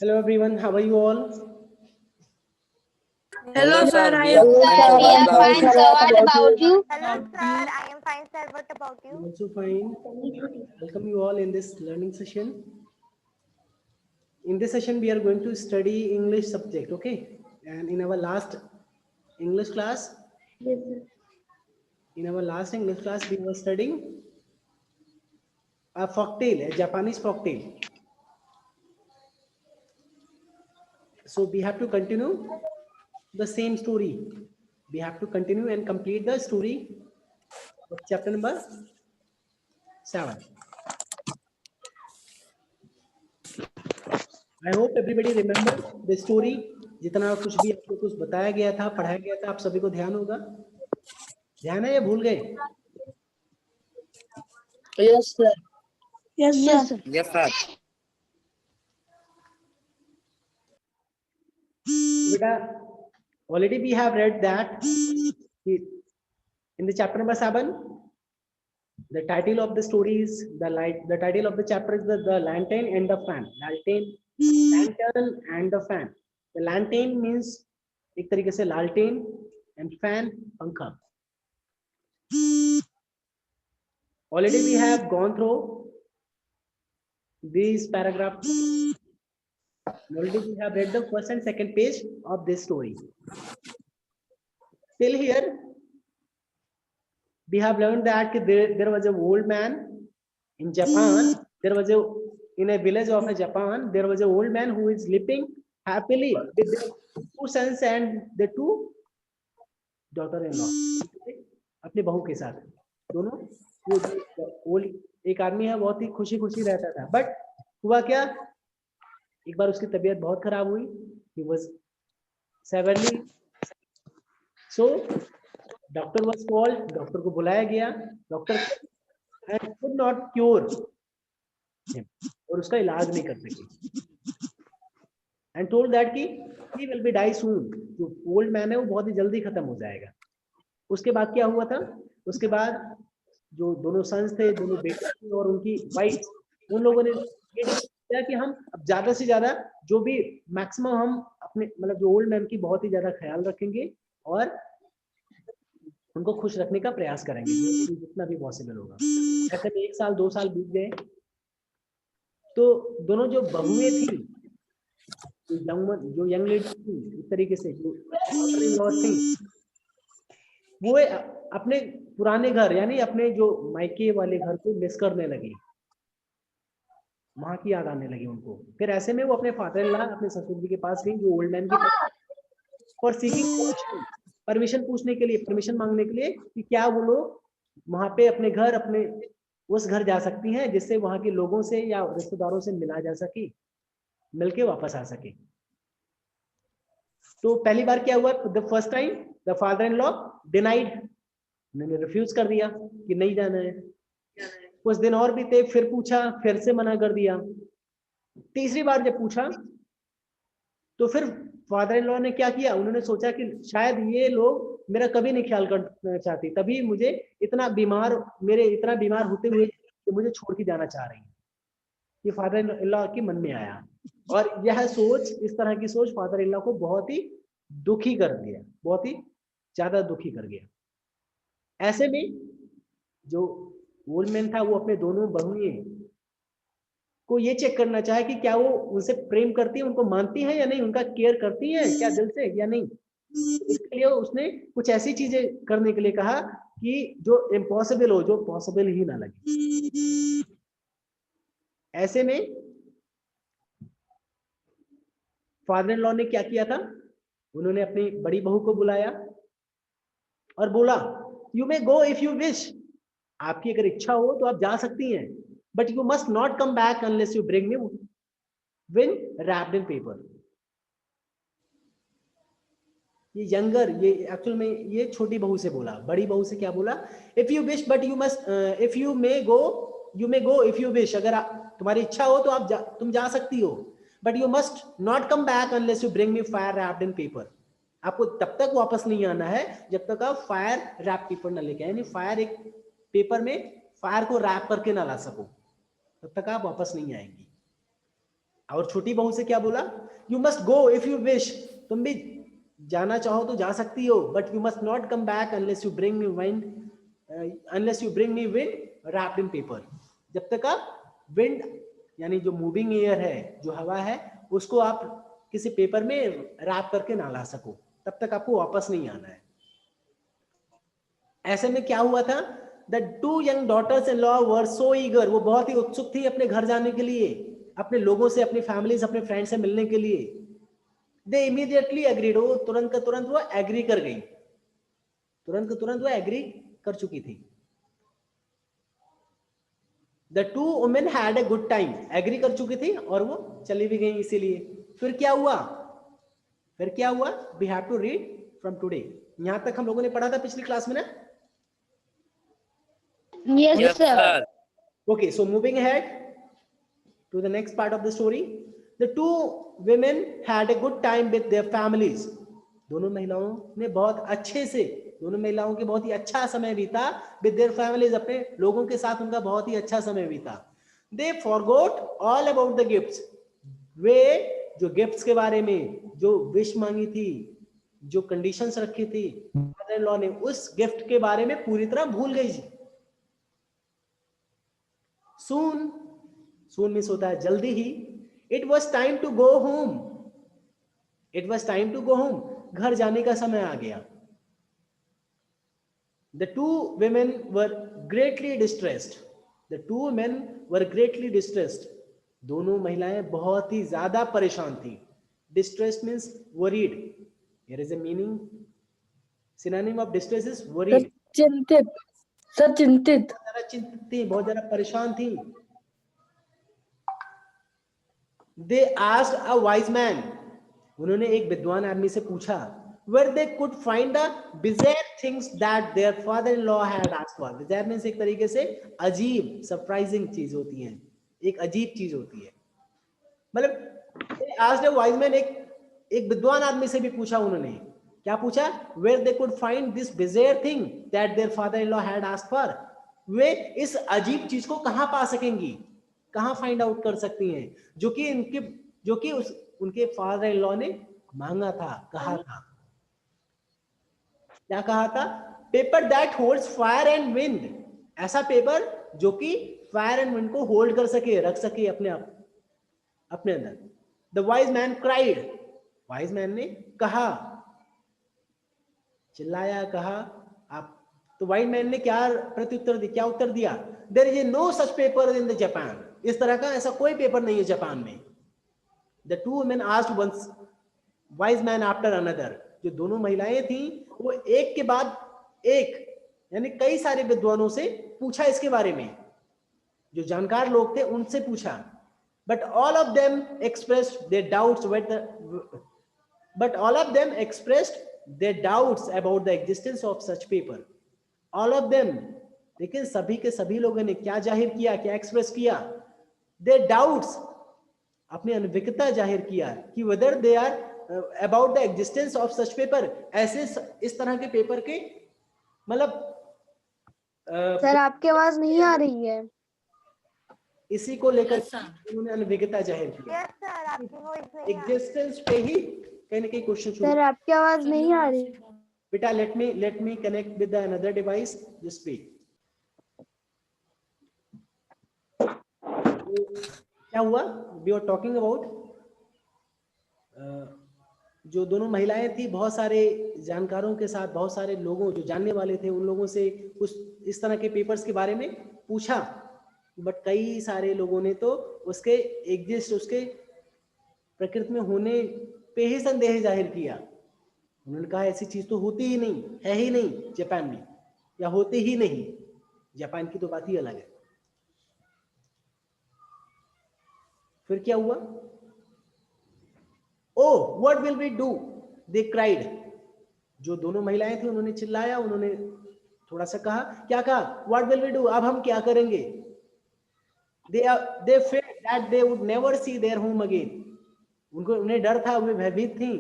Hello everyone, how are you all? Hello sir, I Hello, am sir. fine. I am fine, sir. What about you? Hello sir, I am fine sir. What about I'm you? also fine. Welcome you all in this learning session. In this session, we are going to study English subject, okay? And in our last English class, Yes, sir. we were studying a folktale, a Japanese folktale. So we have to continue the same story. We have to continue and complete the story of chapter number 7. I hope everybody remember the story. जितना कुछ भी आपको कुछ बताया गया था, पढ़ाया गया था, आप सभी को ध्यान होगा? ध्यान है या भूल गए? Yes, sir. Yes sir. Yes, sir. Yes, sir. बेटा, already we have read that in the chapter number 7, the title of the story is the title of the chapter is the lantern and the fan. Lantern and the fan. The lantern means एक तरीके से लालटेन and fan पंखा. Already we have gone through these paragraphs. Already we have read the first and second page of this story. Till here, we have learned that there was an old man in Japan. In a village of Japan, there was an old man who is living happily with their 2 sons and the 2 daughter-in-law. अपने बहू के साथ दोनों वो एक आदमी है, बहुत ही खुशी खुशी रहता था. बट हुआ क्या, एक बार उसकी तबीयत बहुत खराब हुई. He was severely, so doctor was called. Doctor को बुलाया गया. Doctor could not cure him, और उसका इलाज नहीं कर सके. And told that कि he will be die soon. जो ओल्ड मैन है वो बहुत ही जल्दी खत्म हो जाएगा. उसके बाद क्या हुआ था? उसके बाद जो दोनों सन्स थे, दोनों बेटे थे और उनकी वाइफ, उन लोगों ने ये किया कि हम अब ज्यादा से ज्यादा जो भी मैक्सिमम हम अपने मतलब जो ओल्ड मैन की बहुत ही ज्यादा ख्याल रखेंगे और उनको खुश रखने का प्रयास करेंगे जितना भी पॉसिबल होगा. ऐसे में 1 साल 2 साल बीत गए. तो दोनों जो बहुएं थी, जो यंग लेडी थी, इस तरीके से जो थी, वो अपने पुराने घर यानी अपने जो मायके वाले घर को मिस करने लगी. वहां की याद आने लगी उनको. फिर ऐसे में वो अपने फादर इन लॉ, अपने ससुर जी के पास गई, जो ओल्ड मैन के पास, और सीकिंग परमिशन पूछने के लिए, परमिशन मांगने के लिए कि क्या वो लोग वहां पे अपने घर, अपने उस घर जा सकती हैं जिससे वहां के लोगों से या रिश्तेदारों से मिला जा सके, मिलके वापस आ सके. तो पहली बार क्या हुआ, the first time the father in law denied, उन्होंने रिफ्यूज कर दिया कि नहीं जाना है. कुछ दिन और बीते, फिर पूछा, फिर से मना कर दिया. तीसरी बार जब पूछा तो फिर फादर इन लॉ ने क्या किया, उन्होंने सोचा कि शायद ये लोग मेरा कभी नहीं ख्याल करना चाहती, तभी मुझे इतना बीमार होते हुए कि मुझे छोड़ के जाना चाह रही है. ये फादर इन लॉ के मन में आया और यह सोच, इस तरह की सोच फादर इन लॉ को बहुत ही दुखी कर दिया, बहुत ही ज्यादा दुखी कर गया. ऐसे में जो ओल्ड मैन था वो अपने दोनों बहुएं को ये चेक करना चाहे कि क्या वो उनसे प्रेम करती है, उनको मानती है या नहीं, उनका केयर करती है क्या दिल से या नहीं. इसके लिए उसने कुछ ऐसी चीजें करने के लिए कहा कि जो इम्पॉसिबल हो, जो पॉसिबल ही ना लगे. ऐसे में फादर इन लॉ ने क्या किया था, उन्होंने अपनी बड़ी बहू को बुलाया और बोला, you may go if you wish, आपकी अगर इच्छा हो तो आप जा सकती हैं, but you must not come back unless you bring me win wrapped in paper. ये यंगर, ये एक्चुअल में ये छोटी बहू से बोला. बड़ी बहू से क्या बोला, if you wish but you must, if you may go, you may go if you wish, अगर तुम्हारी इच्छा हो तो तुम जा सकती हो, but you must not come back unless you bring me fire wrapped in paper. आपको तब तक वापस नहीं आना है जब तक आप फायर रैप पेपर ना लेके आए, यानी फायर एक पेपर में फायर को रैप करके ना ला सको, तब तक आप वापस नहीं आएंगी. और छोटी बहू से क्या बोला? You must go if you wish, तुम भी जाना चाहो तो जा सकती हो, but you must not come back unless you bring me wind, unless you bring me wind wrapped in paper. जब तक आप विंड यानी जो मूविंग एयर है, जो हवा है, उसको आप किसी पेपर में रैप करके ना ला सको, तब तक आपको वापस नहीं आना है। ऐसे में क्या हुआ था? The two young daughters-in-law were so eager, वो बहुत ही उत्सुक थी अपने घर जाने के लिए, अपने लोगों से, अपनी फैमिलीज, अपने फ्रेंड से मिलने के लिए। They immediately agreed, वो तुरंत का तुरंत वो एग्री कर गई, तुरंत का तुरंत वो एग्री कर चुकी थी। The two women had a good time, agree कर चुकी थी और वो चली भी गई इसीलिए। फिर क्या हुआ? फिर क्या हुआ? We have to read from today। यहां तक हम लोगों ने पढ़ा था पिछली क्लास में ना? Yes, Yes, sir. sir. Okay, so moving ahead to the next part of the story, the two women had a good time with their families। दोनों महिलाओं ने बहुत अच्छे से, दोनों महिलाओं के बहुत ही अच्छा समय बीता with their families, अपने लोगों के साथ उनका बहुत ही अच्छा समय बीता। They forgot all about the gifts, वे जो गिफ्ट्स के बारे में, जो विश मांगी थी, जो कंडीशंस रखी थी फादर इन लॉ ने, उस गिफ्ट के बारे में पूरी तरह भूल गई जी। Soon, soon means होता है जल्दी ही। It was time to go home, it was time to go home, घर जाने का समय आ गया। The two women were greatly distressed, the two men were greatly distressed, दोनों महिलाएं बहुत ही ज्यादा परेशान थी। Distressed means worried, here is a meaning, synonym of distress is worried, चिंतित, सचिंतित। ज्यादा चिंतित थी, बहुत ज्यादा परेशान थी। They asked a wise man, उन्होंने एक विद्वान आदमी से पूछा, where they could find the bizarre things that their father-in-law had asked for। bizarre means एक तरीके से अजीब, सरप्राइजिंग चीज होती है, एक अजीब चीज होती है। मतलब they asked a wise man, एक विद्वान आदमी से भी पूछा उन्होंने। क्या पूछा? where they could find this bizarre thing that their father-in-law had asked for, वे इस अजीब चीज को कहां पा सकेंगी, कहां फाइंड आउट कर सकती हैं, जो कि उनके फादर इन लॉ ने मांगा था, कहा था। क्या कहा था? Paper that holds fire and wind, ऐसा पेपर जो कि फायर एंड विंड को होल्ड कर सके, रख सके अपने अंदर। The wise man cried, wise man ने कहा, चिल्लाया, कहा। आप तो वाइज मैन ने क्या प्रत्युत्तर दिया, क्या उत्तर दिया? There is no such paper in the Japan, इस तरह का ऐसा कोई पेपर नहीं है जापान में। The two women asked once wise man after another, जो दोनों महिलाएं थी वो एक के बाद एक, यानी कई सारे विद्वानों से पूछा इसके बारे में, जो जानकार लोग थे उनसे पूछा। But all of them expressed their doubts about the existence of such paper. All of them, लेकिन सभी के सभी लोगों ने क्या जाहिर किया, क्या एक्सप्रेस किया? देयर डाउट्स, अपनी अनभिज्ञता जाहिर किया कि whether they are about the existence of such paper, ऐसे इस तरह के पेपर के, मतलब सर आपकी आवाज नहीं आ रही है। इसी को लेकर उन्होंने अनभिज्ञता जाहिर किया। Yes, sir, आपकी voice नहीं आ रही। एग्जिस्टेंस पे ही कहीं ना कहीं क्वेश्चन शुरू। सर आपकी आवाज नहीं आ रही। बेटा let me connect with the another device, just wait। क्या हुआ? we were talking about जो दोनों महिलाएं थी, बहुत सारे जानकारों के साथ, बहुत सारे लोगों जो जानने वाले थे, उन लोगों से कुछ इस तरह के पेपर्स के बारे में पूछा, बट कई सारे लोगों ने तो उसके प्रकृति में होने पे ही संदेह जाहिर किया। उन्होंने कहा ऐसी चीज तो होती ही नहीं, है ही नहीं जापान में, या होती ही नहीं। जापान की तो बात ही अलग है। फिर क्या हुआ? Oh, what will we do? They cried। जो दोनों महिलाएं थी उन्होंने चिल्लाया, उन्होंने थोड़ा सा कहा, क्या कहा? What will we do? अब हम क्या करेंगे? They feared that they would never see their home again। उन्हें डर था, वे भयभीत थी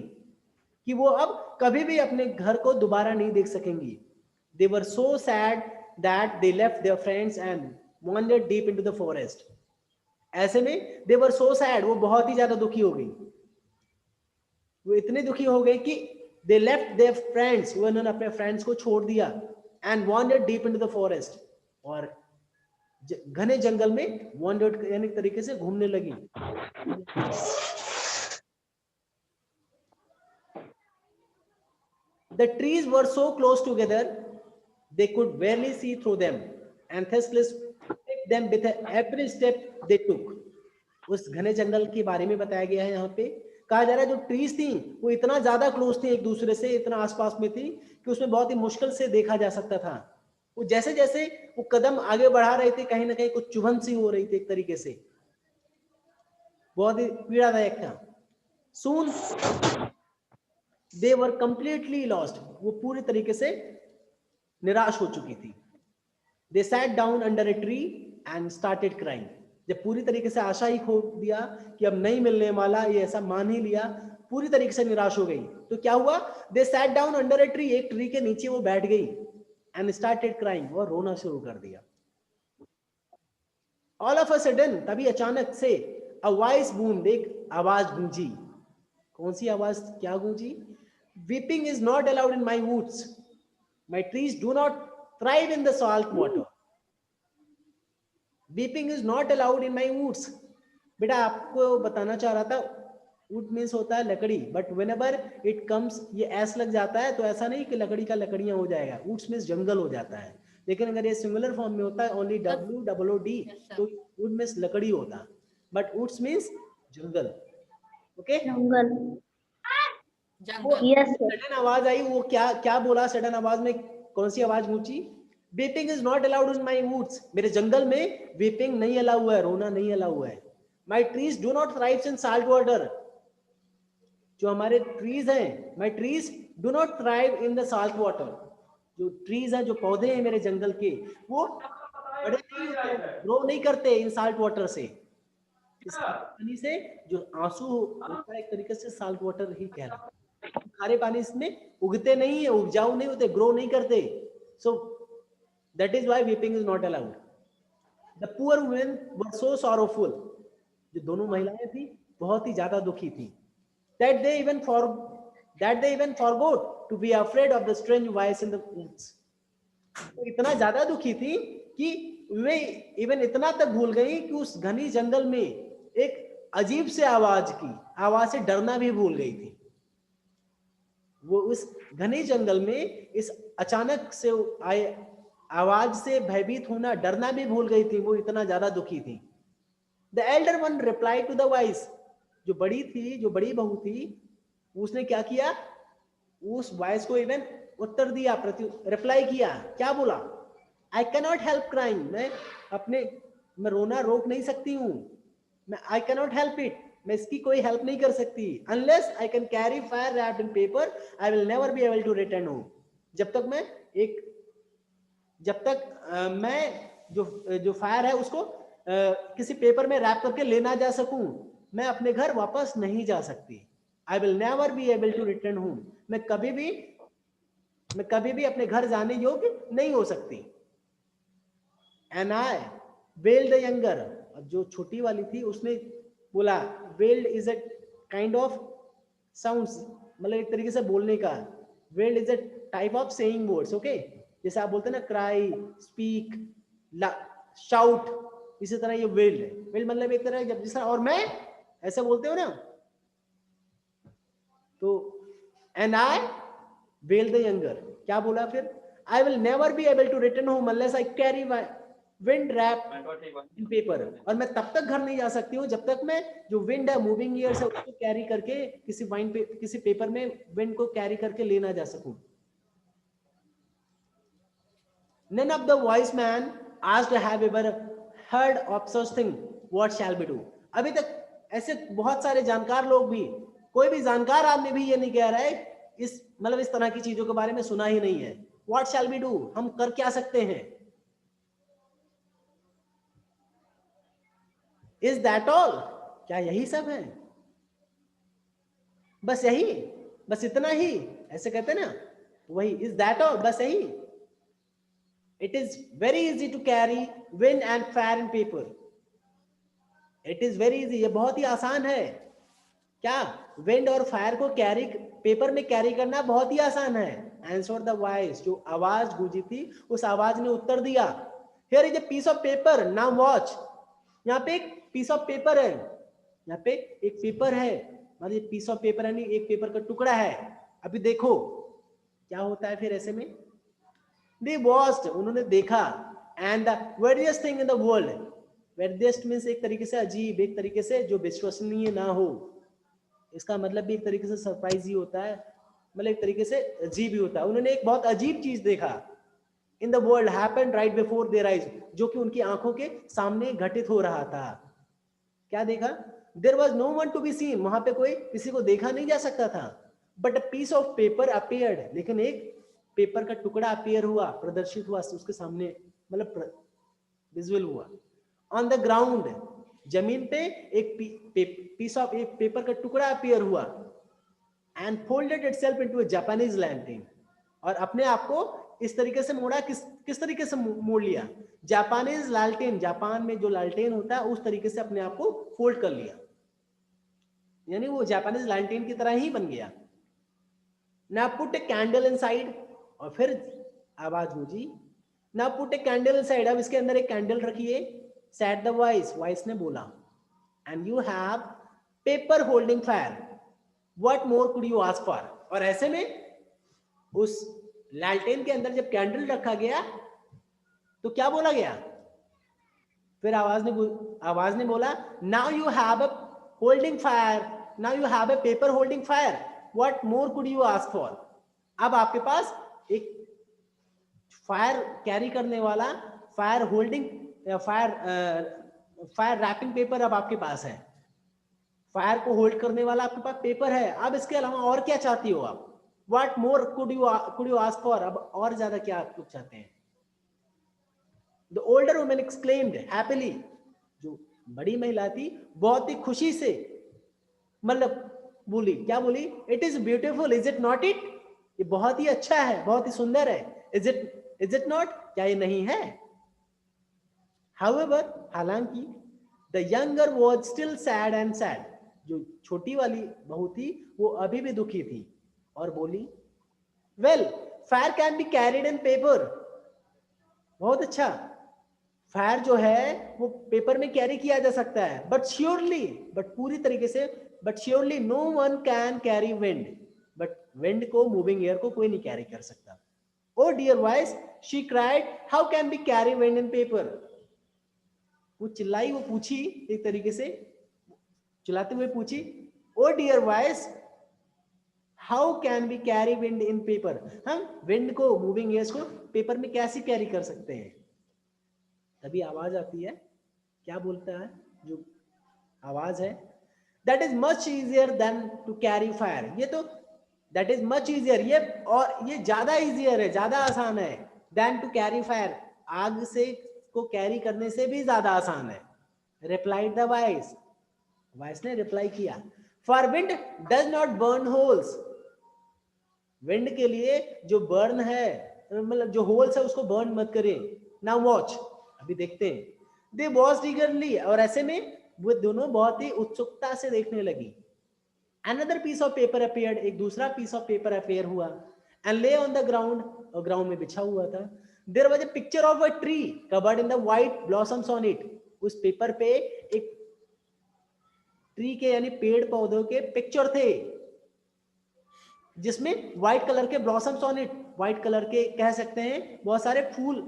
कि वो अब कभी भी अपने घर को दोबारा नहीं देख सकेंगी। They were so sad that they left their friends and wandered deep into the forest। ऐसे में दे वर सो सैड, वो बहुत ही ज्यादा दुखी हो गई, वो इतने दुखी हो गए कि दे लेफ्ट देयर फ्रेंड्स, वो उन्होंने अपने फ्रेंड्स को छोड़ दिया, and wandered deep into the forest, और घने जंगल में वॉन्डर्ड यानी तरीके से घूमने लगी। The trees were so close together they could barely see through them, and Thespis picked them with every step they took. उस घने जंगल के बारे में बताया गया है, यहाँ पे कहा जा रहा है जो ट्रीज थी वो इतना ज्यादा क्लोज थी एक दूसरे से, इतना आसपास में थी कि उसमें बहुत ही मुश्किल से देखा जा सकता था। वो जैसे जैसे वो कदम आगे बढ़ा रहे थे, कहीं ना कहीं कुछ चुभन सी हो रही थी एक तरीके से, बहुत ही पीड़ादायक था। Soon they were completely lost, वो पूरी तरीके से निराश हो चुकी थी। They sat down under a tree and started crying. जब पूरी तरीके से आशा ही खो दिया कि अब नहीं मिलने वाला, ये ऐसा मान ही लिया, पूरी तरीके से निराश हो गई, तो क्या हुआ? They sat down under a tree, एक ट्री के नीचे वो बैठ गई, and started crying, और रोना शुरू कर दिया। All of a sudden, तभी अचानक से a voice boomed, एक आवाज गूंजी। कौन सी आवाज, क्या गूंजी? Weeping is not allowed in my woods. My trees do not thrive in the salt water. Weeping is not allowed in my woods. बेटा आपको बताना चाह रहा था, wood means होता है लकड़ी, but whenever it comes, ये एस लग जाता है तो ऐसा नहीं कि लकड़ी का लकड़ियां हो जाएगा, woods means जंगल हो जाता है। लेकिन अगर ये सिंगुलर फॉर्म में होता है ओनली WOOD, तो wood means लकड़ी होता, but woods means jungle. Okay, jungle. Yes sudden आवाज आई, वो क्या क्या बोला सडन आवाज में, कौन सी आवाज गूंजी? Weeping is not allowed in my woods, मेरे जंगल में वीपिंग नहीं अलाउ हुआ है, रोना नहीं अलाउ हुआ है। My trees do not thrive in salt water, जो हमारे ट्रीज हैं, my trees do not thrive in the salt water, जो ट्रीज हैं, जो पौधे हैं मेरे जंगल के, वो बड़े नहीं होते, ग्रो नहीं करते इन साल्ट वाटर से, इस पानी से जो आंसू होता है एक तरीके से साल्ट वाटर ही कहलाता है। खारे पानी इसमें उगते नहीं है, उपजाऊ नहीं होते, ग्रो नहीं करते, so that is why weeping is not allowed. The poor women were so sorrowful, जो दोनों महिलाएं थी बहुत ही ज्यादा दुखी थी, that they even forgot to be afraid of the strange voice in the woods. तो इतना ज्यादा दुखी थी कि वे इवन इतना तक भूल गई कि उस घनी जंगल में एक अजीब से आवाज से डरना भी भूल गई थी। वो उस घने जंगल में इस अचानक से आए आवाज से भयभीत होना, डरना भी भूल गई थी, वो इतना ज्यादा दुखी थी। The elder one reply to the voice, जो बड़ी थी, जो बड़ी बहू थी, उसने क्या किया? उस वॉइस को इवन उत्तर दिया, रिप्लाई किया, क्या बोला? I can not help crying, मैं रोना रोक नहीं सकती हूँ, I can not help it, मैं इसकी कोई हेल्प नहीं कर सकती। Unless I can carry fire wrapped in paper I will never be able to return home, जब तक मैं जो फायर है उसको किसी पेपर में रैप करके लेना जा सकूं, मैं अपने घर वापस नहीं जा सकती। I will never be able to return home, मैं कभी भी अपने घर जाने योग्य नहीं हो सकती। And I wailed the younger, जो छोटी वाली थी उसने बोला, weld is a kind of sounds, मतलब एक तरीके से बोलने का, weld is a type of saying words, okay, जैसे आप बोलते हैं ना क्राई, स्पीक, शाउट, इसी तरह ये वेल्ड है। वेल्ड मतलब एक तरह जब जिस और मैं ऐसे बोलते हो ना, तो and I wailed the younger, क्या बोला फिर? I will never be able to return home unless I carry wind wrap in paper, और मैं तब तक घर नहीं जा सकती हूँ जब तक मैं जो विंड है, मूविंग ईयर्स है, उसको कैरी करके किसी पेपर में विंड को कैरी करके लेना जा सकूं। None of the wise man asked have ever heard of such thing, what shall we do? अभी तक ऐसे बहुत सारे जानकार लोग भी, कोई भी जानकार आदमी भी ये नहीं कह रहा है, इस तरह की चीजों के बारे में सुना ही नहीं है। What shall we do? हम कर क्या सकते हैं? Is that all? क्या यही सब है? बस यही, बस इतना ही, ऐसे कहते हैं ना, वही is that all, बस यही। It is very easy to carry wind and fire in paper. It is very easy, ये बहुत ही आसान है। क्या विंड और फायर को कैरी, पेपर में कैरी करना बहुत ही आसान है। आंसर द वॉइस, जो आवाज गूंजी थी उस आवाज ने उत्तर दिया। Here is a piece of paper, now watch. यहाँ पे एक पीस ऑफ पेपर है, यहाँ पे एक पेपर है, मतलब पीस ऑफ पेपर यानी एक पेपर का टुकड़ा है। अभी देखो क्या होता है फिर ऐसे में। They watched, उन्होंने देखा। And the weirdest thing in the world, weirdest means एक तरीके से अजीब, एक तरीके से जो विश्वसनीय ना हो, इसका मतलब भी एक तरीके से सरप्राइज ही होता है, मतलब एक तरीके से अजीब ही होता है। उन्होंने एक बहुत अजीब चीज देखा। In the world happened right before their eyes, जो कि उनकी आंखों के सामने घटित हो रहा था। क्या देखा? There was no one to be seen, वहां पे कोई किसी को देखा नहीं जा सकता था। But a piece of paper appeared, लेकिन एक पेपर का टुकड़ा अपीयर हुआ, प्रदर्शित हुआ उसके सामने, मतलब विजुअल हुआ। ऑन द ग्राउंड, जमीन पे एक पीस ऑफ, एक पेपर का टुकड़ा अपीयर हुआ। And folded itself into a Japanese lantern, और अपने आप को इस तरीके से मोड़ा, किस तरीके से मोड़ लिया? जापानीज लालटेन, जापान में जो लालटेन होता है उस तरीके से अपने आप को फोल्ड कर लिया, यानी वो जापानीज लालटेन की तरह ही बन गया। Now put a candle inside, और फिर आवाज गूंजी, Now put a candle inside, अब इसके अंदर एक कैंडल रखिए। Said the voice, वॉइस ने बोला, and you have paper holding fire, what more could you ask for? और ऐसे में उस लालटेन के अंदर जब कैंडल रखा गया तो क्या बोला गया? फिर आवाज ने बोला, Now you have a holding fire, now you have a paper holding fire, what more could you ask for? अब आपके पास एक फायर कैरी करने वाला, fire holding, fire wrapping paper अब आपके पास है, फायर को होल्ड करने वाला आपके पास पेपर है। अब इसके अलावा और क्या चाहती हो आप? What more could you ask for? अब और ज्यादा क्या आप लोग चाहते हैं? The older woman exclaimed happily, जो बड़ी महिला थी बहुत ही खुशी से, मतलब बोली, क्या बोली? It is beautiful, is it not it? ये बहुत ही अच्छा है, बहुत ही सुंदर है। Is it not? क्या ये नहीं है? However, हालांकि the younger was still sad and sad, जो छोटी वाली बहू थी वो अभी भी दुखी थी और बोली, well, fire can be carried in paper. बहुत अच्छा, फायर जो है वो पेपर में कैरी किया जा सकता है, बट श्योरली, बट पूरी तरीके से, but surely no one can carry wind, but wind को, मूविंग एयर को कोई नहीं कैरी कर सकता। Oh dear voice, she cried, how can be carry wind in paper? वो चिल्लाई, वो पूछी, एक तरीके से चिल्लाते हुए पूछी, oh dear voice, how can be carry wind in paper? हम विंड को, मूविंग एयर्स को पेपर में कैसे कैरी कर सकते हैं? तभी आवाज आती है, क्या बोलता है जो आवाज है? That is much easier than to carry fire, ये तो दैट इज मच इजियर, ये और ये ज्यादा इजियर है, ज्यादा आसान है, देन टू कैरी फायर, आग से को कैरी करने से भी ज्यादा आसान है। रिप्लाइड द वॉइस, वॉइस ने रिप्लाई किया, for wind does not burn holes, wind के लिए जो बर्न है, मतलब जो होल्स है उसको बर्न मत करे। नाउ वॉच, अभी देखते हैं। दे वॉच्ड ईगरली, और ऐसे में वो दोनों बहुत ही उत्सुकता से देखने लगी। Another piece of paper appeared, एक दूसरा पीस ऑफ पेपर अपीयर हुआ, and lay on the ground, और ग्राउंड में बिछा हुआ था। There was a picture of a tree covered in the white blossoms on it, उस पेपर पे एक ट्री के यानी पेड़ पौधों के पिक्चर थे, जिसमें व्हाइट कलर के blossoms on it, white colour के कह सकते हैं बहुत सारे फूल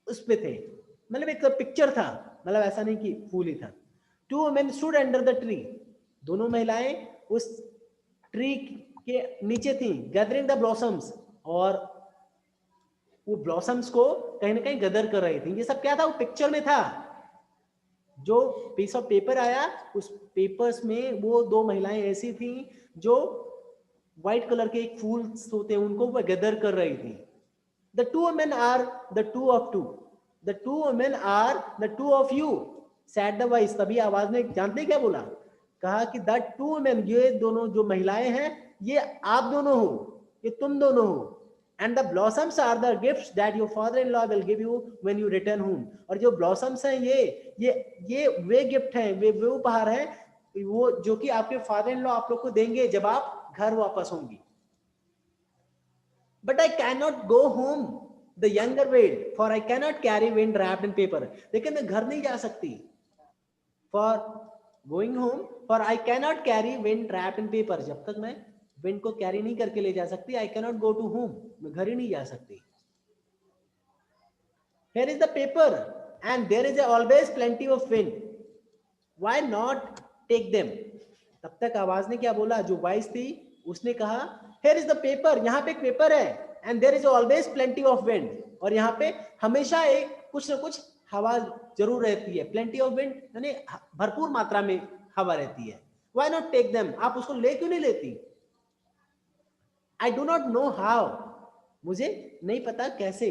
उस पे थे, मतलब एक पिक्चर था, मतलब ऐसा नहीं कि फूल ही था। Two women stood under the tree, दोनों महिलाएं उस ट्री के नीचे थी, गैदरिंग द ब्लॉसम्स, और वो ब्लॉसम्स को कहीं ना कहीं गदर कर रही थी। ये सब क्या था? वो पिक्चर में था। जो पीस ऑफ पेपर आया, उस पेपर्स में वो दो महिलाएं ऐसी थी जो व्हाइट कलर के एक फूल होते हैं उनको वो गदर कर रही थी। The two women are the two of two. The two women are the two of you. Said the voice. तभी आवाज ने जानते क्या बोला? कहा कि the two women, ये दोनों जो महिलाएं हैं ये आप दोनों हो, ये तुम दोनों हो, And the blossoms are the gifts that your father-in-law will give you when you return home. और जो blossoms हैं ये वे गिफ्ट हैं, वे उपहार हैं वो जो कि आपके फादर इन लॉ आप लोग को देंगे जब आप घर वापस होंगी. But I cannot go home, the younger wailed, for I cannot carry wind wrapped in paper. लेकिन मैं घर नहीं जा सकती. For going home, for I cannot carry wind wrapped in paper. जब तक मैं विंड को कैरी नहीं करके ले जा सकती, I cannot go to home. मैं घर ही नहीं जा सकती. Here is the paper, and there is always plenty of wind. Why not take them? तब तक आवाज ने क्या बोला? जो वॉइस थी उसने कहा, Here is the paper. यहाँ पे एक पेपर है, and there is always plenty of wind. और यहाँ पे हमेशा एक कुछ न कुछ हवा जरूर रहती है. Plenty of wind यानी भरपूर मात्रा में हवा रहती है. Why not take them? आप उसको ले क्यों नहीं लेती? I do not know how. मुझे नहीं पता कैसे.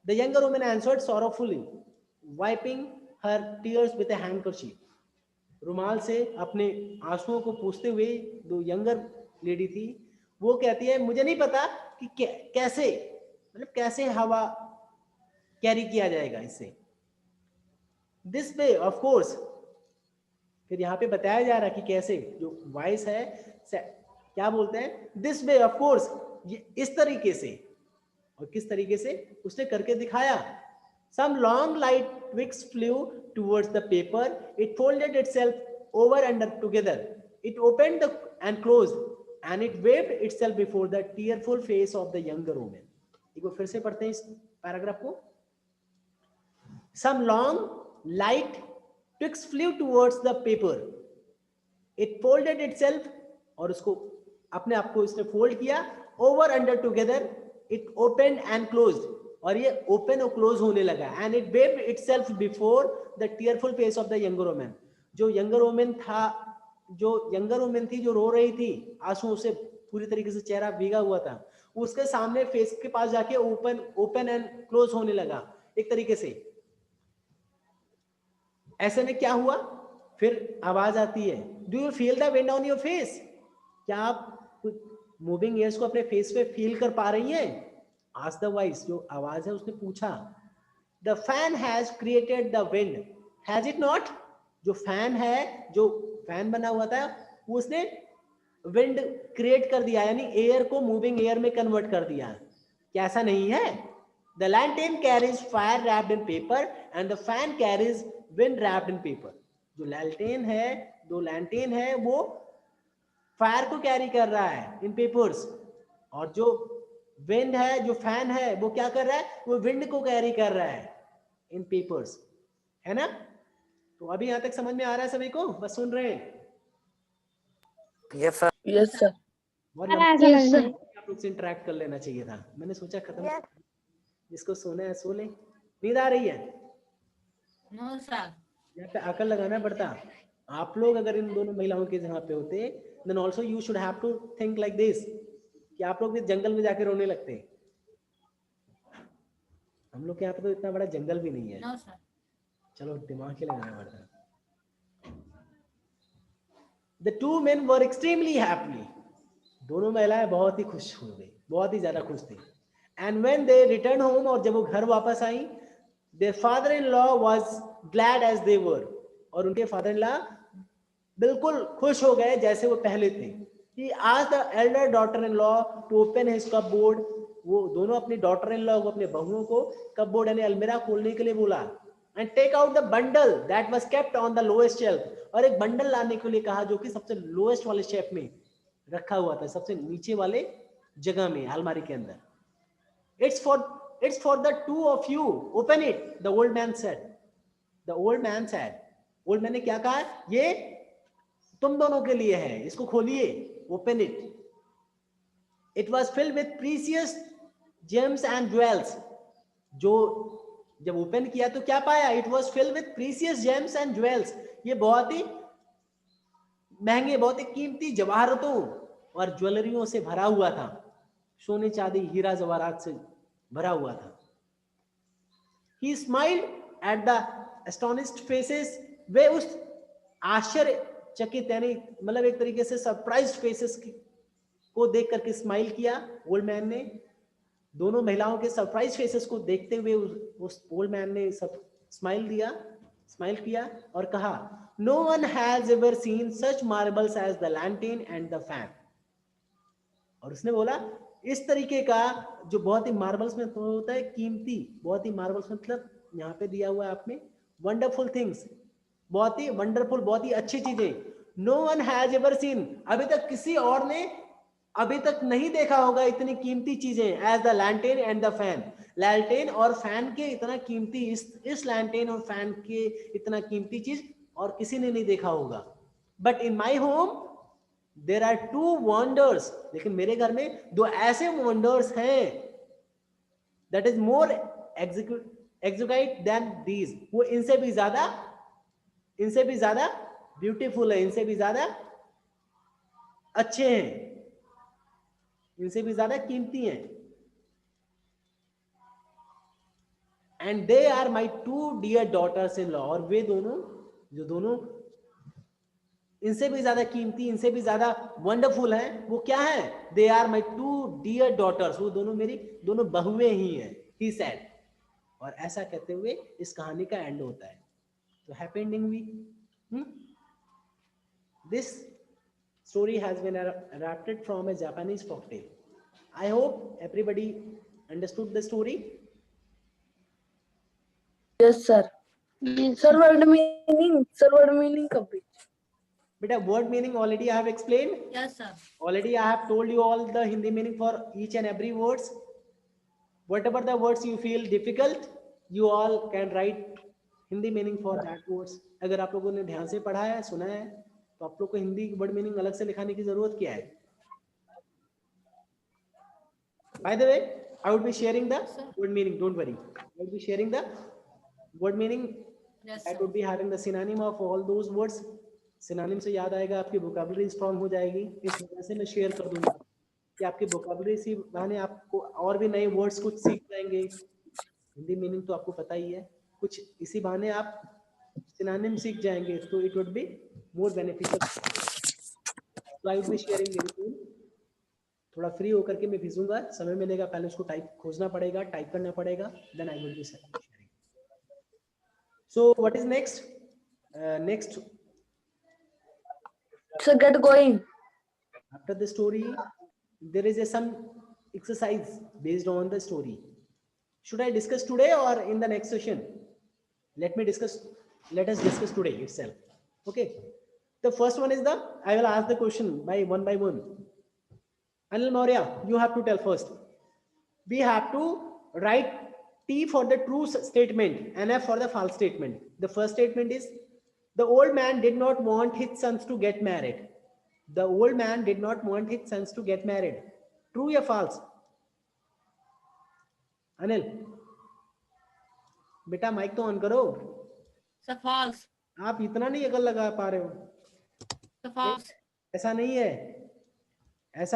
The younger woman answered sorrowfully, wiping her tears with a handkerchief. रुमाल से अपने आंसुओं को पोंछते हुए दो यंगर लेडी थी, वो कहती है मुझे नहीं पता कि कैसे, मतलब कैसे हवा कैरी किया जाएगा इससे. This way of course. फिर यहाँ पे बताया जा रहा है कि कैसे, जो वॉइस है क्या बोलते हैं, दिस वे ऑफ कोर्स, ये इस तरीके से. और किस तरीके से उसने करके दिखाया. Some long light twigs flew towards the paper. It folded itself over and together. It opened and closed, and it waved itself before the tearful face of the younger woman. एक बार फिर से पढ़ते हैं इस पैराग्राफ को. Some long light twigs flew towards the paper. It folded itself, और उसको अपने आप को इसने फोल्ड किया. Over and together, it opened and closed, और ये ओपन और क्लोज होने लगा. And it waved itself before the tearful face of the younger woman. जो यंगर वुमेन था, जो यंगर वुमेन थी जो रो रही थी, आंसुओं से पूरी तरीके से चेहरा भीगा हुआ था, उसके सामने फेस के पास जाके ओपन एंड क्लोज होने लगा एक तरीके से. ऐसे में क्या हुआ, फिर आवाज आती है, do you feel the wind on your face? क्या आप मूविंग एयर्स को अपने फेस पे फील कर पा रही हैं? आस्क्ड द वॉइस, जो आवाज है उसने पूछा. The fan has created the wind, has it not? जो फैन है, जो फैन बना हुआ था, उसने विंड क्रिएट कर दिया, यानी एयर को मूविंग एयर में कन्वर्ट कर दिया. क्या ऐसा नहीं है? The lantern carries fire wrapped in paper and the fan carries wind wrapped in paper. जो लैंटेन है, दो लैंटेन है, वो फायर को कैरी कर रहा है इन पेपर्स, और जो विंड है, जो फैन है, वो क्या कर रहा है? वो विंड को कैरी कर रहा है इन पेपर्स, है ना? तो अभी यहां तक समझ में आ रहा है सभी को? बस सुन रहे हैं? Yes sir. Yes, sir. और Yes, sir. आप लोग से इंटरेक्ट कर लेना चाहिए था. मैंने सोचा खत्म. Yes. जिसको सोना है सो ले. नींद आ रही है? No sir. यहाँ पे अकल लगाना पड़ता. आप लोग अगर इन दोनों महिलाओं के जहाँ पे होते, then also you should have to think like this, कि आप लोग भी जंगल में जाके रोने लगते. हम लोग के यहाँ पे तो इतना बड़ा जंगल भी नहीं है. No sir. चलो दिमाग के लगाना पड़ता. The two men were extremely happy. दोनों महिलाएं बहुत ही खुश हो गई, बहुत ही ज्यादा खुश थी. And when they returned home, और जब वो घर वापस आई, their father-in-law was glad as they were. और उनके father-in-law बिल्कुल खुश हो गए जैसे वो पहले थे. He asked the elder daughter-in-law to open his cupboard. वो दोनों अपनी daughter-in-law को, अपने बहुओं को cupboard यानी अलमीरा खोलने के लिए बोला. And take out the bundle that was kept on the lowest shelf. और एक बंडल लाने के लिए कहा जो कि सबसे लोएस्ट वाले शेल्फ में रखा हुआ था, सबसे नीचे वाले जगह में, अलमारी के अंदर. It's for the two of you. Open it, the old man said. The old man said. Old man ने क्या कहा? ये तुम दोनों के लिए है, इसको खोलिए. Open it. It was filled with precious gems and jewels. जो जब ओपन किया तो क्या पाया? It was filled with precious gems and jewels. ये बहुत ही महंगे, बहुत ही कीमती जवाहरातों और ज्वेलरियों से भरा हुआ था. सोने चांदी हीरा जवाहरात से भरा हुआ था. He smiled at the astonished faces. वे उस आश्चर्यचकित यानी मतलब एक तरीके से सरप्राइज्ड फेसेस को देख करके स्माइल किया ओल्ड मैन ने। दोनों महिलाओं के सरप्राइज फेसेस को देखते हुए उस ओल्ड मैन ने सब स्माइल किया और कहा, no one has ever seen such marbles as the lantern and the fan. और उसने बोला इस तरीके का जो बहुत ही मार्बल्स में होता है कीमती, बहुत ही मार्बल्स मतलब यहाँ पे दिया हुआ है आपने वंडरफुल थिंग्स, बहुत ही वंडरफुल, बहुत ही अच्छी चीजें। No one has ever seen, अभी तक किसी और ने अभी तक नहीं देखा होगा इतनी कीमती चीजें, as the lantern and the fan, lantern और फैन के इतना कीमती, इस लैंटेन और फैन के इतना कीमती चीज और किसी ने नहीं देखा होगा। But in my home there are 2 wonders, लेकिन मेरे घर में 2 ऐसे वंडर्स हैं that is more exquisite than these, वो इनसे भी ज्यादा ब्यूटीफुल है, इनसे भी ज्यादा अच्छे हैं, इनसे भी ज्यादा कीमती हैं। And they are my 2 dear daughters in law, और वे दोनों इनसे भी ज्यादा कीमती, इनसे भी ज्यादा वंडरफुल हैं, वो क्या है? They are my 2 dear daughters, वो दोनों मेरी दोनों बहुएं ही हैं, ही सेड। और ऐसा कहते हुए इस कहानी का एंड होता है। तो हैप्पी एंडिंग हुई। This story has been adapted from a Japanese folktale. I hope everybody understood the story. Yes, sir. Sir, word meaning complete. Beta, word meaning already I have explained. Yes, sir. Already I have told you all the Hindi meaning for each and every words. Whatever the words you feel difficult, you all can write Hindi meaning for that words. अगर आप लोगों ने ध्यान से पढ़ा है, सुना है, तो आप लोग को हिंदी वर्ड मीनिंग अलग से लिखाने की जरूरत क्या है? By the way, I would be sharing the word meaning. Don't worry. I would be sharing the word meaning. Yes, I sir. would be having the synonym of all those words. Synonym से याद आएगा, आपकी vocabulary strong हो जाएगी। इस वजह से मैं शेयर कर दूंगा कि आपकी vocabulary से बहाने आपको और भी नए words कुछ सीख जाएंगे। हिंदी मीनिंग तो आपको पता ही है, कुछ इसी बहाने आप synonym सीख जाएंगे, तो it would be more beneficial. So I would be sharing very soon. थोड़ा फ्री होकर के मैं भेजूंगा, समय मिलेगा, पहले उसको खोजना पड़ेगा, टाइप करना पड़ेगा, then I will be sharing. So what is next? Next, So get going. after the story, there is some exercise based on the story. Should I discuss today or in the next session? Let us discuss today itself. Okay. The first one is I will ask the question by one. Anil Maurya, you have to tell first. We have to write T for the true statement and F for the false statement. The first statement is, the old man did not want his sons to get married. The old man did not want his sons to get married. True or false? Anil, बेटा mic तो on करो। Sir, false. आप इतना नहीं अकल लगा पा रहे हो। Sir, false. ऐसा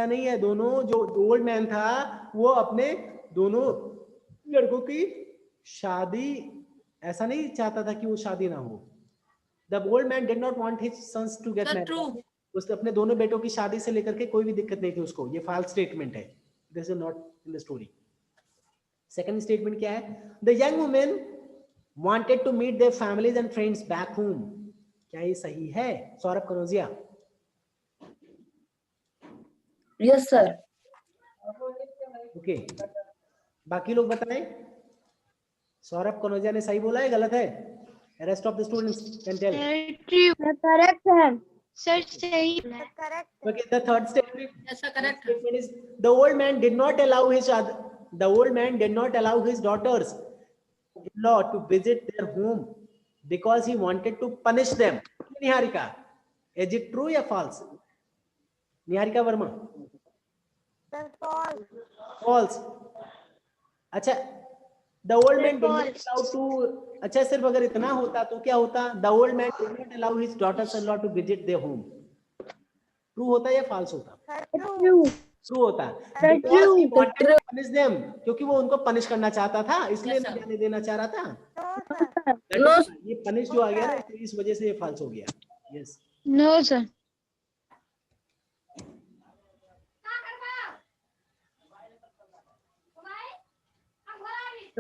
नहीं है। दोनों जो ओल्ड मैन था वो अपने दोनों लड़कों की शादी ऐसा नहीं चाहता था कि वो शादी ना हो। The old man did not want his sons to get Sir, married. true. उसने अपने दोनों बेटों की शादी से लेकर के कोई भी दिक्कत नहीं थी उसको। ये false statement है। This is not in the story. Second statement क्या है? The young women wanted to meet their families and friends back home. क्या ये सही है? Saurabh Kanaujia. Yes, sir. Okay, बाकी लोग बताएं। सौरभ कनौजिया ने सही बोला है, गलत है? Rest of the students can tell. Correct है सर, सही है। Correct. Okay, the third statement. Yes, sir, correct. Statement is, the old man did not allow his daughters-in-law to visit their home because he wanted to punish them. Niharika, is it true or false? Niharika Verma. Sir, false. False. अच्छा, the old man did not allow to. अच्छा, सिर्फ अगर इतना होता तो क्या होता? The old man did not allow his daughters-in-law to visit their home. True होता या false होता? Sir, true. True होता। Because he wanted to punish them, क्योंकि वो उनको पनिश करना चाहता था, इसलिए Yes, sir. नहीं देना चाह रहा था। No, sir. No, ये पनिश जो आ गया ना, तो इस वजह से ये false हो गया। Yes. No sir.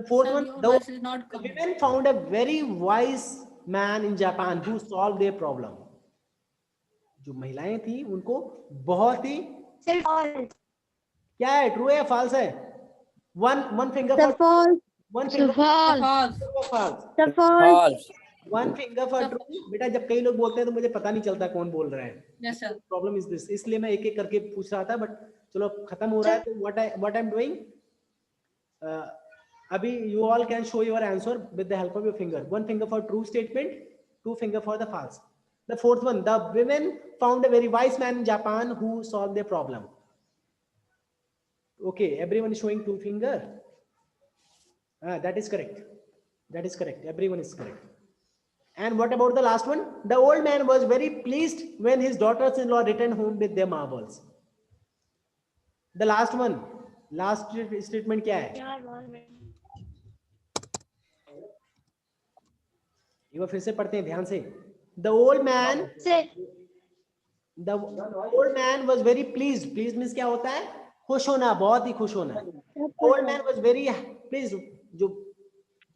The fourth Sir, one, your the voice is not coming. women found a very wise man in Japan who solved their problem. जो महिलाएं थी उनको बहुत ही Sir, false. क्या है, ट्रू है या फॉल्स है? one finger Sir, for false. one Sir, finger false. False. for false, Sir, false. False. one finger for Sir. true. बेटा जब कई लोग बोलते हैं तो मुझे पता नहीं चलता कौन बोल रहा है. Yes, sir. Problem is this, इसलिए मैं एक एक करके पूछ रहा था, बट चलो खत्म हो रहा है. तो व्हाट आई एम डूइंग, अभी you all can show your answer with the help of your finger. One finger for true statement, two finger for the false. The fourth one, the women found a very wise man in Japan who solved their problem. Okay, everyone is showing two finger. That is correct. That is correct. Everyone is correct. And what about the last one? The old man was very pleased when his daughters-in-law returned home with their marbles. The last one, last statement क्या है? एक बार फिर से पढ़ते हैं ध्यान से. The old man, Sir, the old man was very pleased. Pleased means क्या होता है? खुश होना, बहुत ही खुश होना. Old man was very pleased. जो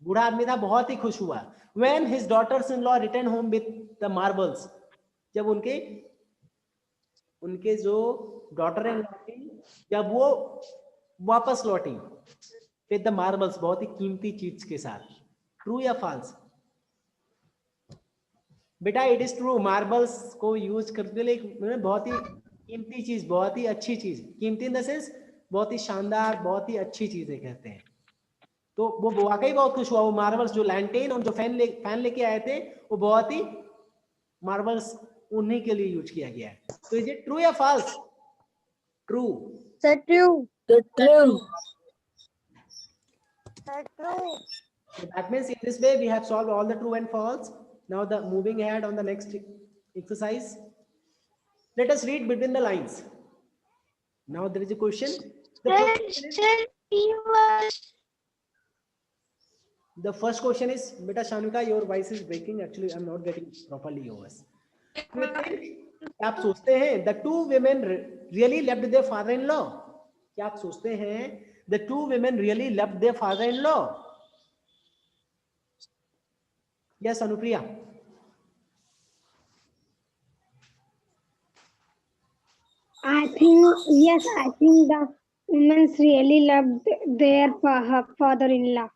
बूढ़ा आदमी था बहुत ही खुश हुआ when his daughters-in-law returned home with the marbles. जब उनके जो डॉटर इन लॉ थी, जब वो वापस लौटी with the marbles, बहुत ही कीमती चीज के साथ. ट्रू या फॉल्स? बेटा इट इज ट्रू. मार्बल्स को यूज करते लिए बहुत ही कीमती चीज, बहुत ही अच्छी चीज. कीमती इन द सेंस बहुत ही शानदार, बहुत ही अच्छी चीजें कहते हैं. तो वो वाकई बहुत खुश हुआ. वो मार्बल्स जो लैंटेन और जो फैन लेके आए थे, वो बहुत ही मार्बल्स उन्हीं के लिए यूज किया गया है. तो इज इट ट्रू या false? True. sir, true. The true. Sir, true. So that means in this way we have solved all the true and false. Now the moving ahead on the next exercise, let us read between the lines. Now there is a question. The first question is, beta Shanika, your voice is breaking. Actually, I'm not getting properly yours. क्या आप सोचते हैं the two women really loved their father-in-law? क्या आप सोचते हैं the two women really loved their father-in-law? Yes, Anupriya. I think, yes, I think the women really loved their father-in-law.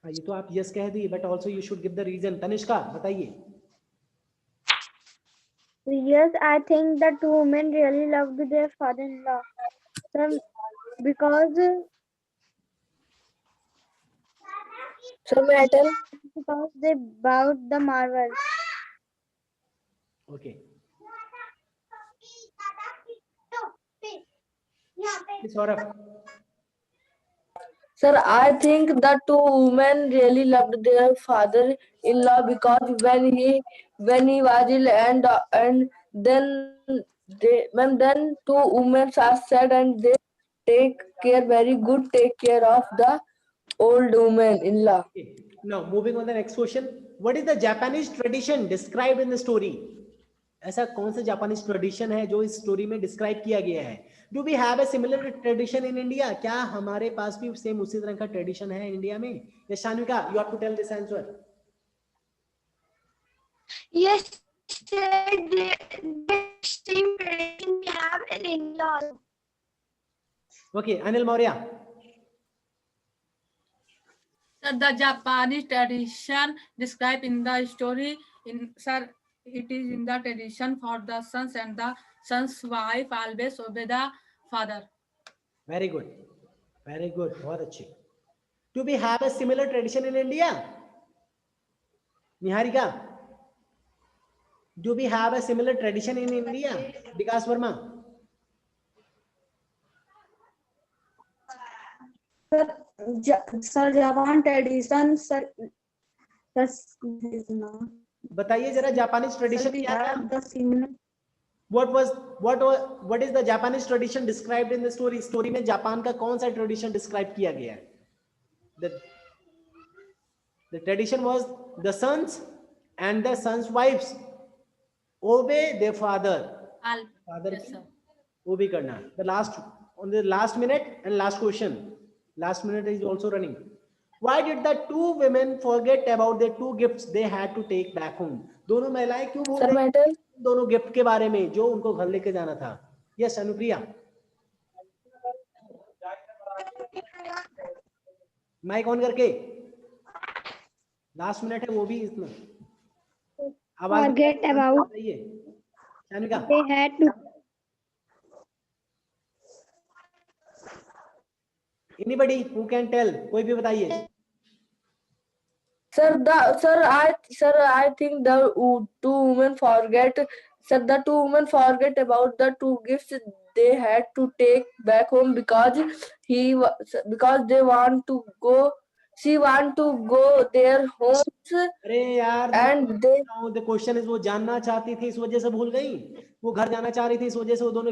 हाँ, ये तो आप यस कह दी, but also you should give the reason. Tanishka बताइए. Yes, I think the two women really loved their father-in-law. Because they bought the marbles. Okay. Saurabh. Sir, I think the two women really loved their father-in-law because when he was ill and then two women are sad and they take care of the old woman-in-law. Okay. Now moving on the next question. What is the Japanese tradition described in the story? ऐसा कौन सा Japanese tradition है जो इस story में describe किया गया है? Do we have a similar tradition in India? क्या हमारे पास भी सेम उसी तरह का ट्रेडिशन है इंडिया में? या Shanvika, you have to tell this answer. Yes, the same tradition we have in India. Okay, Anil Maurya. Sir, the Japanese tradition described in the story, it is in the tradition for the sons and the son's wife always obey the father. Very good. Very good. बहुत अच्छे. Do we have a similar tradition in India? Niharika, do we have a similar tradition in India? Vikas Verma. Sir, Japan tradition, sir, बताइए जरा Japanese tradition क्या था? What is the Japanese tradition described in the story? Story में Japan का कौन सा tradition describe किया गया है? The tradition was the sons and the sons' wives obey their father. Father Yes, sir. obey करना. The last minute and last question. Last minute is also running. Why did the two women forget about the two gifts they had to take back home? दोनों महिलाएं क्यों भूल Sir, गई metal. दोनों gift के बारे में जो उनको घर लेके जाना था? यस अनुप्रिया, माइक ऑन करके, लास्ट मिनट है वो भी इतना आवाज Forget about. बताइए शानिका। They had to. Anybody who can tell, कोई भी बताइए। I think the two women forget. Sir, the two women forget about the two gifts they had to take back home because they want to go. She want to go their homes अरे यार and they. The question is वो जानना चाहती थी इस वजह से भूल गई, वो घर जाना चाह रही थी इस वजह से वो दोनों